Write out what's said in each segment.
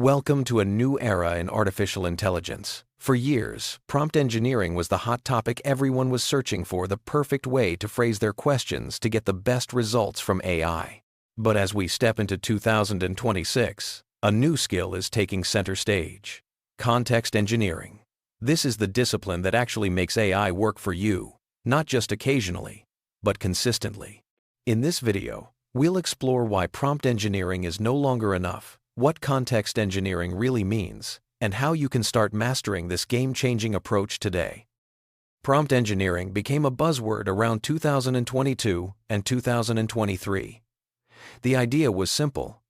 Welcome to a new era in artificial intelligence. For years, prompt engineering was the hot topic. Everyone was searching for the perfect way to phrase their questions to get the best results from AI. But as we step into 2026, a new skill is taking center stage: context engineering. This is the discipline that actually makes AI work for you, not just occasionally, but consistently. In this video, we'll explore why prompt engineering is no longer enough, what context engineering really means, and how you can start mastering this game-changing approach today. Prompt engineering became a buzzword around 2022 and 2023. The idea was simple.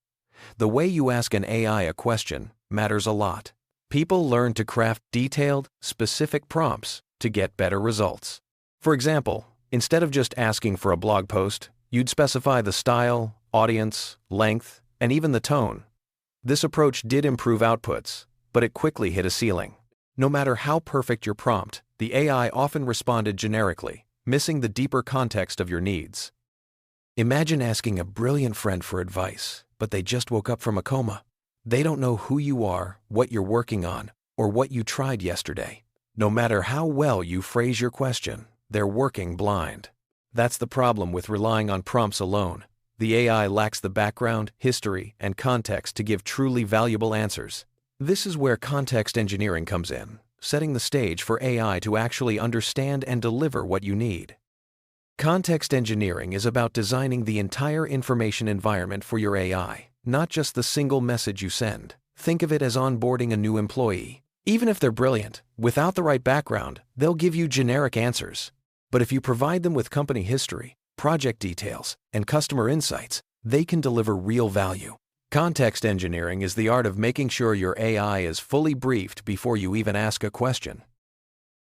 The way you ask an AI a question matters a lot. People learn to craft detailed, specific prompts to get better results. For example, instead of just asking for a blog post, you'd specify the style, audience, length, and even the tone. This approach did improve outputs, but it quickly hit a ceiling. No matter how perfect your prompt, the AI often responded generically, missing the deeper context of your needs. Imagine asking a brilliant friend for advice, but they just woke up from a coma. They don't know who you are, what you're working on, or what you tried yesterday. No matter how well you phrase your question, they're working blind. That's the problem with relying on prompts alone. The AI lacks the background, history, and context to give truly valuable answers. This is where context engineering comes in, setting the stage for AI to actually understand and deliver what you need. Context engineering is about designing the entire information environment for your AI, not just the single message you send. Think of it as onboarding a new employee. Even if they're brilliant, without the right background, they'll give you generic answers. But if you provide them with company history, project details, and customer insights, they can deliver real value. Context engineering is the art of making sure your AI is fully briefed before you even ask a question.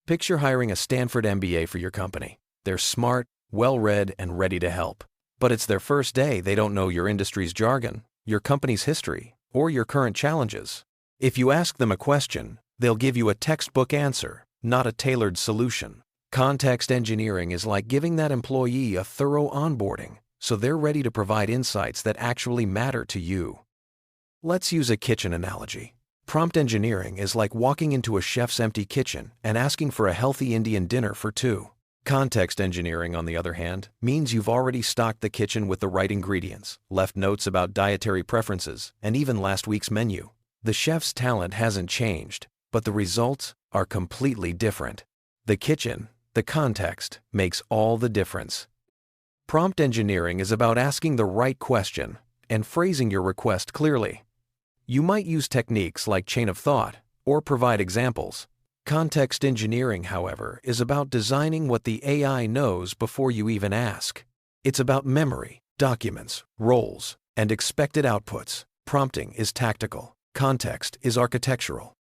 Picture hiring a Stanford MBA for your company. They're smart, well-read, and ready to help. But it's their first day. They don't know your industry's jargon, your company's history, or your current challenges. If you ask them a question, they'll give you a textbook answer, not a tailored solution. Context engineering is like giving that employee a thorough onboarding, so they're ready to provide insights that actually matter to you. Let's use a kitchen analogy. Prompt engineering is like walking into a chef's empty kitchen and asking for a healthy Indian dinner for two. Context engineering, on the other hand, means you've already stocked the kitchen with the right ingredients, left notes about dietary preferences, and even last week's menu. The chef's talent hasn't changed, but the results are completely different. The kitchen, the context, makes all the difference. Prompt engineering is about asking the right question and phrasing your request clearly. You might use techniques like chain of thought or provide examples. Context engineering, however, is about designing what the AI knows before you even ask. It's about memory, documents, roles, and expected outputs. Prompting is tactical. Context is architectural.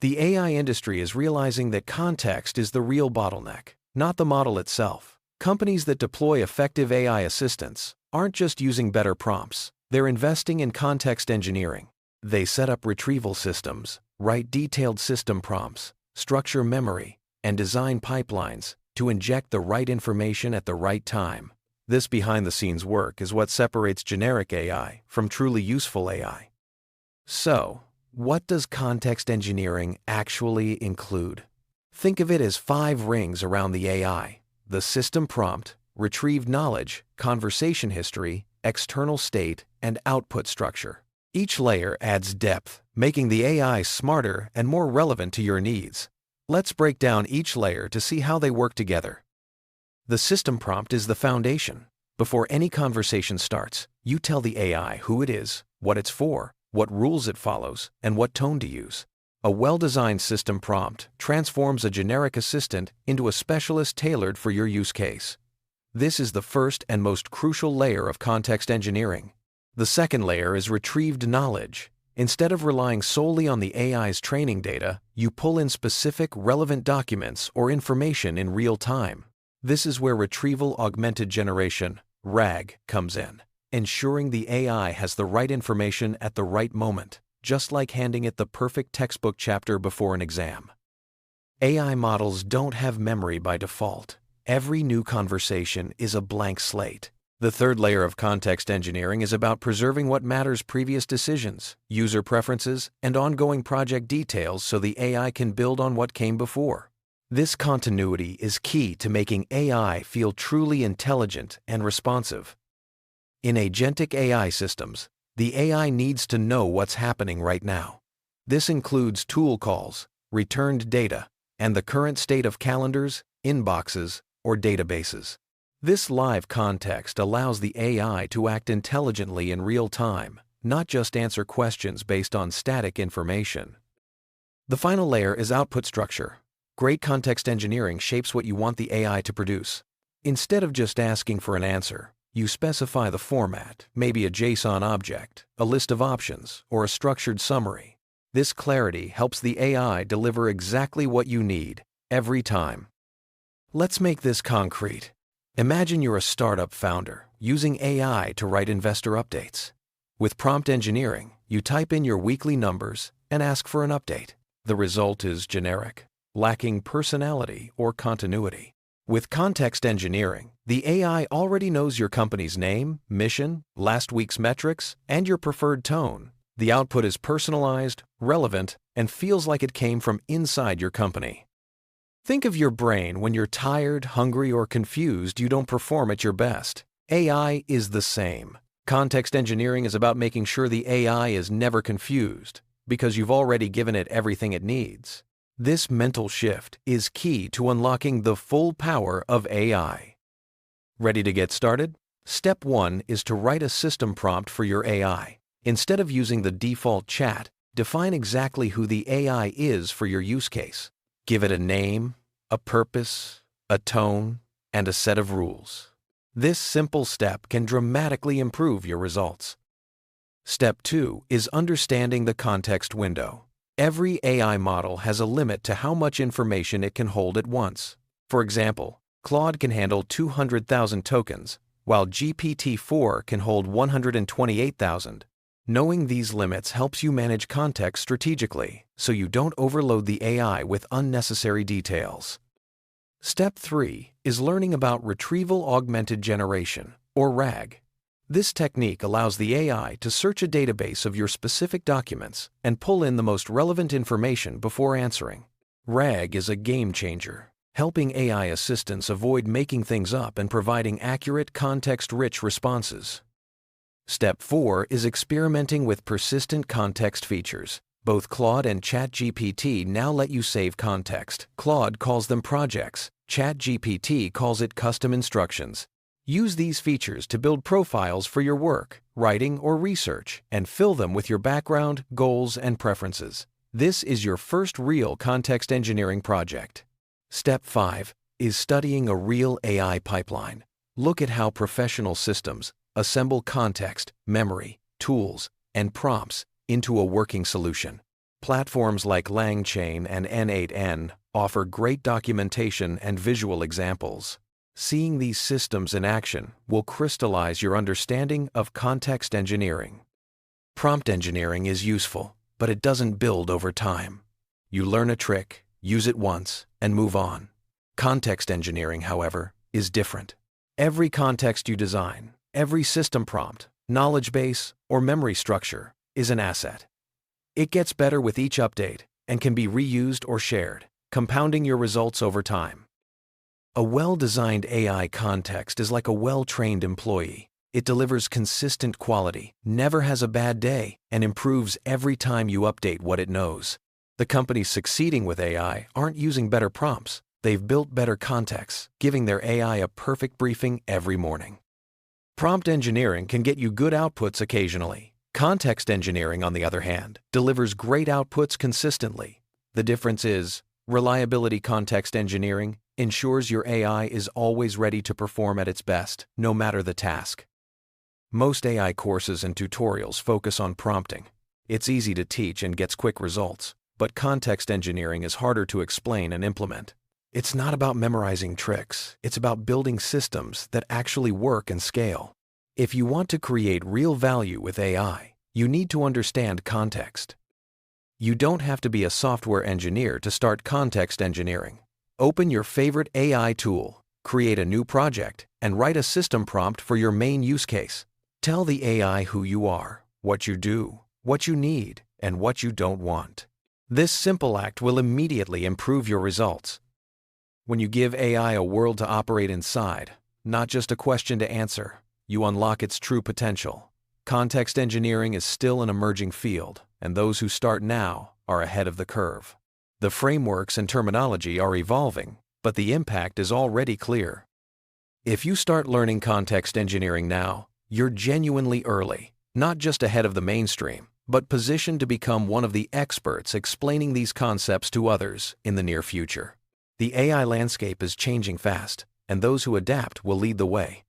The AI industry is realizing that context is the real bottleneck, not the model itself. Companies that deploy effective AI assistants aren't just using better prompts, they're investing in context engineering. They set up retrieval systems, write detailed system prompts, structure memory, and design pipelines to inject the right information at the right time. This behind-the-scenes work is what separates generic AI from truly useful AI. So, what does context engineering actually include? Think of it as 5 rings around the AI: the system prompt, retrieved knowledge, conversation history, external state, and output structure. Each layer adds depth, making the AI smarter and more relevant to your needs. Let's break down each layer to see how they work together. The system prompt is the foundation. Before any conversation starts, you tell the AI who it is, what it's for, what rules it follows, and what tone to use. A well-designed system prompt transforms a generic assistant into a specialist tailored for your use case. This is the first and most crucial layer of context engineering. The second layer is retrieved knowledge. Instead of relying solely on the AI's training data, you pull in specific, relevant documents or information in real time. This is where Retrieval-Augmented Generation, RAG, comes in, ensuring the AI has the right information at the right moment, just like handing it the perfect textbook chapter before an exam. AI models don't have memory by default. Every new conversation is a blank slate. The third layer of context engineering is about preserving what matters: previous decisions, user preferences, and ongoing project details so the AI can build on what came before. This continuity is key to making AI feel truly intelligent and responsive. In agentic AI systems, the AI needs to know what's happening right now. This includes tool calls, returned data, and the current state of calendars, inboxes, or databases. This live context allows the AI to act intelligently in real time, not just answer questions based on static information. The final layer is output structure. Great context engineering shapes what you want the AI to produce. Instead of just asking for an answer, you specify the format, maybe a JSON object, a list of options, or a structured summary. This clarity helps the AI deliver exactly what you need, every time. Let's make this concrete. Imagine you're a startup founder using AI to write investor updates. With prompt engineering, you type in your weekly numbers and ask for an update. The result is generic, lacking personality or continuity. With context engineering, the AI already knows your company's name, mission, last week's metrics, and your preferred tone. The output is personalized, relevant, and feels like it came from inside your company. Think of your brain when you're tired, hungry, or confused. You don't perform at your best. AI is the same. Context engineering is about making sure the AI is never confused, because you've already given it everything it needs. This mental shift is key to unlocking the full power of AI. Ready to get started? Step 1 is to write a system prompt for your AI. Instead of using the default chat, define exactly who the AI is for your use case. Give it a name, a purpose, a tone, and a set of rules. This simple step can dramatically improve your results. Step 2 is understanding the context window. Every AI model has a limit to how much information it can hold at once. For example, Claude can handle 200,000 tokens, while GPT-4 can hold 128,000. Knowing these limits helps you manage context strategically, so you don't overload the AI with unnecessary details. Step 3 is learning about Retrieval-Augmented Generation, or RAG. This technique allows the AI to search a database of your specific documents and pull in the most relevant information before answering. RAG is a game changer, helping AI assistants avoid making things up and providing accurate, context-rich responses. Step 4 is experimenting with persistent context features. Both Claude and ChatGPT now let you save context. Claude calls them projects. ChatGPT calls it custom instructions. Use these features to build profiles for your work, writing, or research, and fill them with your background, goals, and preferences. This is your first real context engineering project. Step 5 is studying a real AI pipeline. Look at how professional systems assemble context, memory, tools, and prompts into a working solution. Platforms like LangChain and N8N offer great documentation and visual examples. Seeing these systems in action will crystallize your understanding of context engineering. Prompt engineering is useful, but it doesn't build over time. You learn a trick, use it once, and move on. Context engineering, however, is different. Every context you design, every system prompt, knowledge base, or memory structure is an asset. It gets better with each update and can be reused or shared, compounding your results over time. A well-designed AI context is like a well-trained employee. It delivers consistent quality, never has a bad day, and improves every time you update what it knows. The companies succeeding with AI aren't using better prompts. They've built better contexts, giving their AI a perfect briefing every morning. Prompt engineering can get you good outputs occasionally. Context engineering, on the other hand, delivers great outputs consistently. The difference is, reliability context engineering ensures your AI is always ready to perform at its best, no matter the task. Most AI courses and tutorials focus on prompting. It's easy to teach and gets quick results, but context engineering is harder to explain and implement. It's not about memorizing tricks, it's about building systems that actually work and scale. If you want to create real value with AI, you need to understand context. You don't have to be a software engineer to start context engineering. Open your favorite AI tool, create a new project, and write a system prompt for your main use case. Tell the AI who you are, what you do, what you need, and what you don't want. This simple act will immediately improve your results. When you give AI a world to operate inside, not just a question to answer, you unlock its true potential. Context engineering is still an emerging field, and those who start now are ahead of the curve. The frameworks and terminology are evolving, but the impact is already clear. If you start learning context engineering now, you're genuinely early, not just ahead of the mainstream, but positioned to become one of the experts explaining these concepts to others in the near future. The AI landscape is changing fast, and those who adapt will lead the way.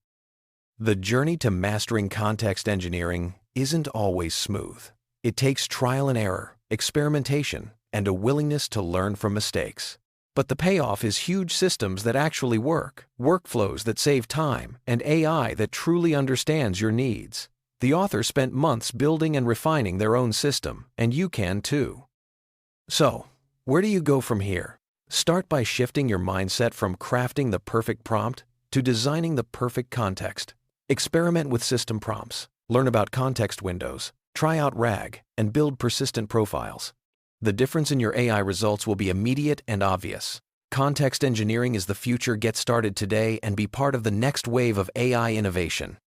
The journey to mastering context engineering isn't always smooth. It takes trial and error, experimentation, and a willingness to learn from mistakes. But the payoff is huge systems that actually work, workflows that save time, and AI that truly understands your needs. The author spent months building and refining their own system, and you can too. So, where do you go from here? Start by shifting your mindset from crafting the perfect prompt to designing the perfect context. Experiment with system prompts, learn about context windows, try out RAG, and build persistent profiles. The difference in your AI results will be immediate and obvious. Context engineering is the future. Get started today and be part of the next wave of AI innovation.